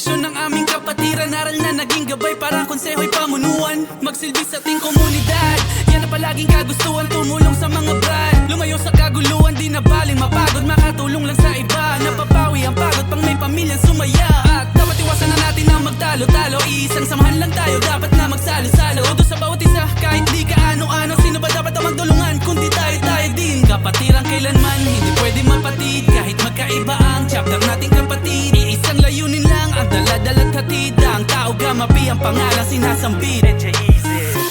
direksyon ng aming kapatiran. Aral na naging gabay para konseho'y pamunuan. Magsilbi sa ating komunidad, yan na palaging kagustuhan. Tumulong sa mga brad, lumayo sa kaguluhan. Di na baling mapagod, makatulong lang sa iba. Napapawi ang pagod pang may pamilyang sumaya. At dapat iwasan na natin ang magtalo-talo. Iisang samahan lang tayo, dapat na magsalo-salo. Todo sa bawat isa, kahit di ka ano-ano. Sino ba dapat ang magdulungan kundi tayo din? Kapatiran kailanman, hindi pwede mapatid. Kahit magkaiba ang chapter nating kapatid, iisang layunin lang ang dala-dala't hatid. Ang tao gamapi ang pangalan sinasambit.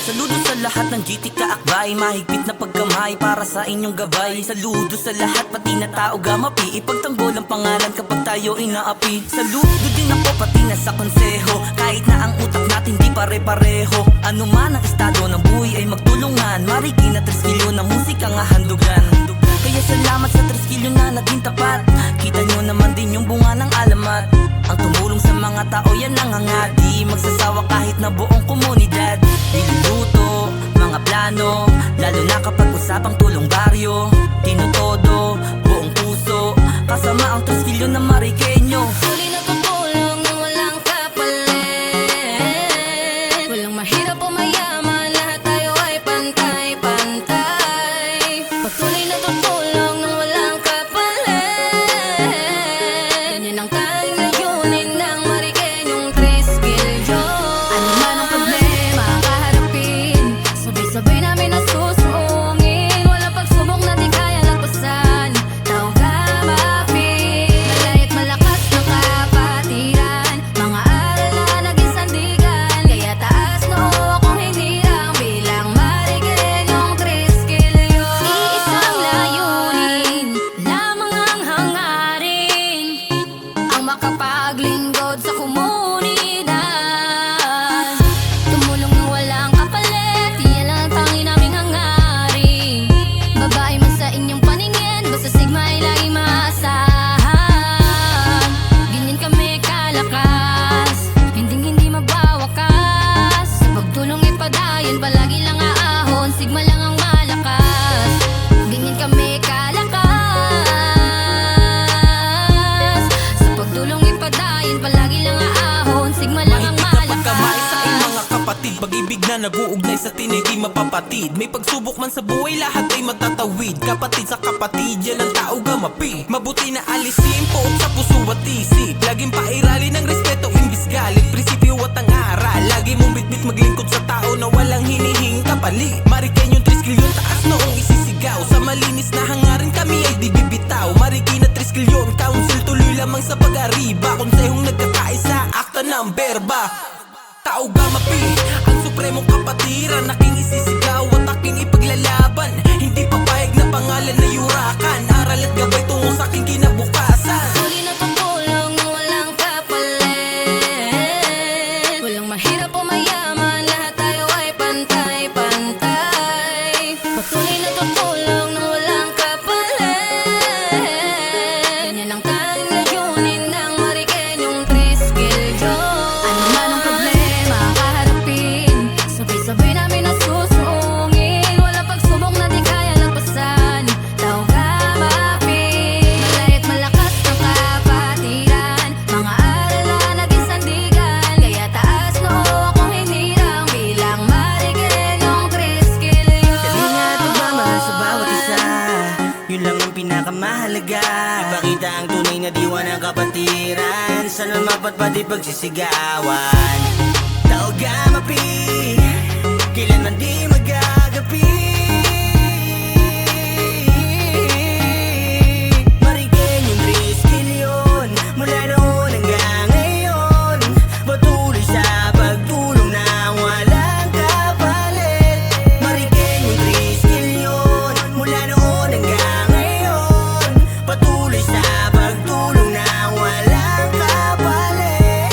Saludo sa lahat ng GT kaakbay, mahigpit na pagkamay para sa inyong gabay. Saludo sa lahat pati na tao gamapi, ipagtanggol ang pangalan kapag tayo inaapi. Saludo din ako pati na sa konseho, kahit na ang utak natin di pare-pareho. Ano man ang estado ng buhay ay magtulungan, mariki na 3 kilo na musika nga handugan. Kaya salamat sa 3 kilo na naging tapat, kita nyo naman din yung bunga ng alamat. Ang tumulong sa mga tao yan ang hangadi, magsasawa kahit na buong komunidad. Niluluto, mga plano, lalo na kapag usapang tulong baryo. Tinutodo, buong puso, kasama ang 3 kilo na Marikenyo. Tuloy na tutulong nang walang kapalit. Walang mahirap o mayaman, lahat tayo ay pantay-pantay. Patuloy na tutulong nang walang kapalit. Ganyan ang tanging layunin ng Marikenyong 3 kilo. Ano man ang problema kaharapin, sabay-sabay namin nasusuungin. Walang pagsubok na di kaya lagpasan, tao gamapin. Malay at malakas na kapatiran, mga aral na naging sandigan. Kaya taas noo kung hindi lang bilang Marikenyong 3 kilo. Iisang layunin lamang ang hangarin, ang makapaglingkod sa komunidad. Tumulong nang walang kapalit, yan lang ang tanging naming hangarin. Babae man sa inyong paningin, basta sigma ay lagi maasahan. Ganyan kami kalakas, hindi mabawakas. Sa pagtulong ipadayon, palagi lang aahon, sigma lang ang malakas. Ganyan kami kalakas, sa pagtulong ipadayon, palagi lang aahon, sigma lang ang Mahigpit na pagkamay sa malakas. iyong mga kapatid, pag-ibig na nag-uugnay sa tinig di mapapatid. May pagsubok man sa buhay, lahat ay matatawid. Kapatid sa kapatid, yan ang tao gamapi. Mabuti na alisin po sa puso at isip, laging pairali ng respeto imbis galit. Prinsipyo at ang aral, lagi mong bitbit maglingkod sa tao na walang hinihing kapalit. Marikenyong 3 kilo, taas noong isisigaw, sa malinis na hangarin kami ay di bibitaw. Mariki na 3 kilo, council tuloy lamang sa pag-ariba. Konsehong nagkakaisa, akta ng berba. Tao gamapi, ang supremong kapatiran, aking isisigaw at aking ipaglalaban. Hindi papayag na pangalan na yurakan, aral at gabay tungo sa aking kinabukasan. Tuloy na tutulong nang walang kapalit. Walang mahirap o mayaman, lahat tayo ay pantay-pantay. Patuloy na tutulong nang walang kapalit. Ganyan ang tanging layunin ng Marikenyong 3 kilo. Ano man ang problema kaharapin, sabay-sabay namin nasusuungin. Walang pagsubok na di kaya lagpasan, tao gamapin. Malay at malakas ng kapatiran, mga aral na naging sandigan. Kaya taas noo kung hindi lang bilang Marikenyong 3 kilo. Kalinga at pagmamahal sa bawat isa, yun lang ang pinakamahalaga. Ipakita ang tunay na diwa ng kapatiran, sana mapatpad di pagsisigawan. Tao gamapi, kailanman di magagapi. Marikenyong 3 kilo, mula noon hanggang ngayon, patuloy sa pagtulong na walang kapalit. Marikenyong 3 kilo, mula noon hanggang ngayon, patuloy sa pagtulong na walang kapalit.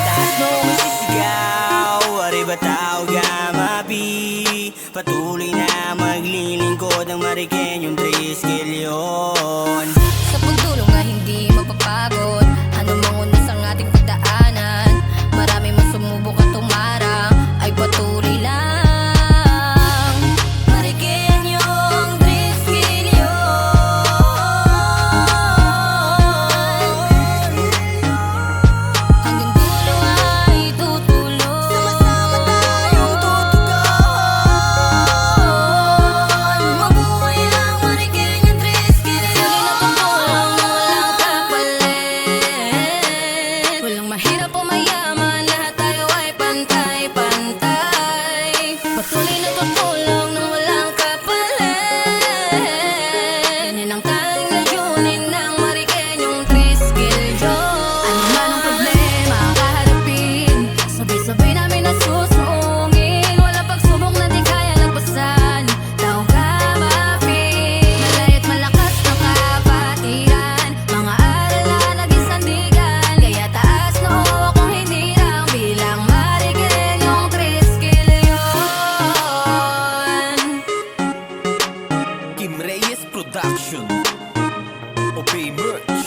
Taas noong isisigaw, ari ba tao mayaman, lahat tayo ay pantay-pantay. Patuloy na tutulong nang walang kapalit. Yan ang tanging layunin ng Mariqueñong Triskilyo. Ano man ang problema kaharapin, sabay-sabay namin nasusuungin. Walang pagsubok na di kaya lagpasan, taong kamapin. Malaya't malakas na kapatiran, mga aral na naging sandigan. Kaya taas noo kung hinirang bilang Mariqueñong Triskilyo. Kim Reyes Production, Obey Merch.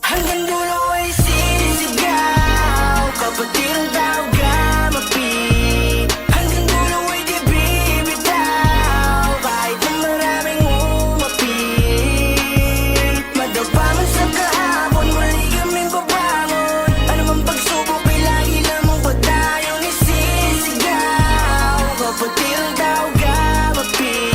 Hanggang dulo ay sisigaw, kapatid ang tawag gamapin. Hanggang dulo ay di bibitaw, kahit na maraming umapit. Madapa man sa kahapon, muli kaming babangon. Ano man pagsubok ay lagi lamang pa tayong isisigaw, kapatid ang tawag gamapin.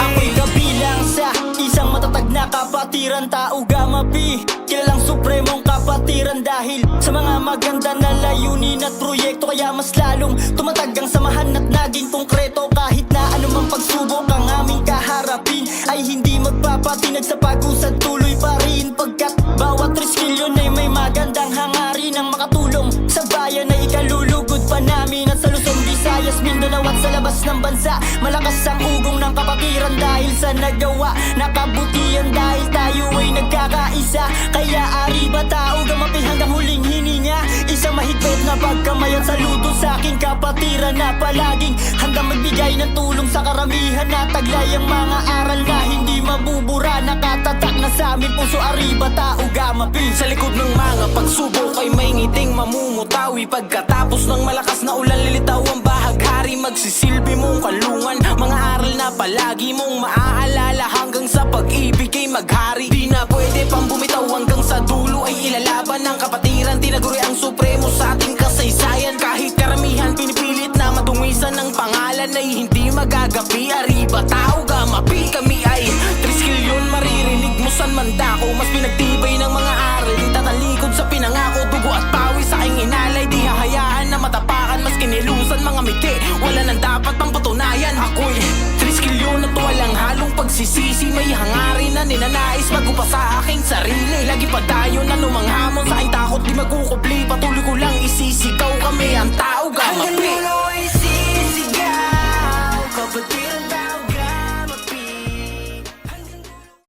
Ako'y kabilang sa isang matatag na kapatiran, tao gamapi. Kilalang supremong kapatiran dahil sa mga maganda na layunin at proyekto. Kaya mas lalong tumatag ang samahan at naging konkreto. Kahit na anumang pagsubok ang aming kaharapin, ay hindi magpapatinag sa pag-usad, tuloy pa rin. Pagkat bawat triskilyon ay may magandang hangarin ang makatulong sa bayan na ikalulugod pa namin. At sa Luzon, Visayas, Mindanao at sa labas ng bansa, malakas ang ugong ng kapatiran dahil sa nagawa na kabutihan. Dahil tayo ay nagkakaisa, kaya arriba tao gamapi hanggang huling hininga. Isang mahigpit na pagkamayan, saludo sa aking kapatiran na palaging handang magbigay ng tulong sa karamihan. Na taglay ang mga aral na hindi mabubura, nakatatak na sa aming puso, arriba tao gamapi. Sa likod ng mga pagsubok ay may ngiting mamumutawi. Pagkatapos ng malakas na ulan, lilitaw ang bahaghari. Magsisilbi mong kalungan, mga aral na palagi mong maaalala hanggang sa pag-ibig ay maghari. Di na pwede pang bumitaw hanggang sa dulo ay ilalaban ng kapatiran. Tinaguri ang supremo sa ating kasaysayan. Kahit karamihan pinipilit na madungisan ng pangalan ay hindi magagapi. Arriba tao gamapi, kami ay triskilyon. Maririnig mo san man dako, mas pinagtibay ng mga aral. Tatalikod sa pinangako, dugo at pawis sa aking inalay. Di hahayaan na matapakan, mas kinilusan mga miti. Wala nang dapat pang patunayan. Ako'y triskilyon at walang halong pagsisisi. May hangarin na ninanais bago pa sa aking sarili. Lagi pa tayo na lumanghamon sa aking takot, di magkukupli. Patuloy ko lang isisigaw, kami ang tao gamapi. Hanggang dulo ay sisigaw, kapatid ang tao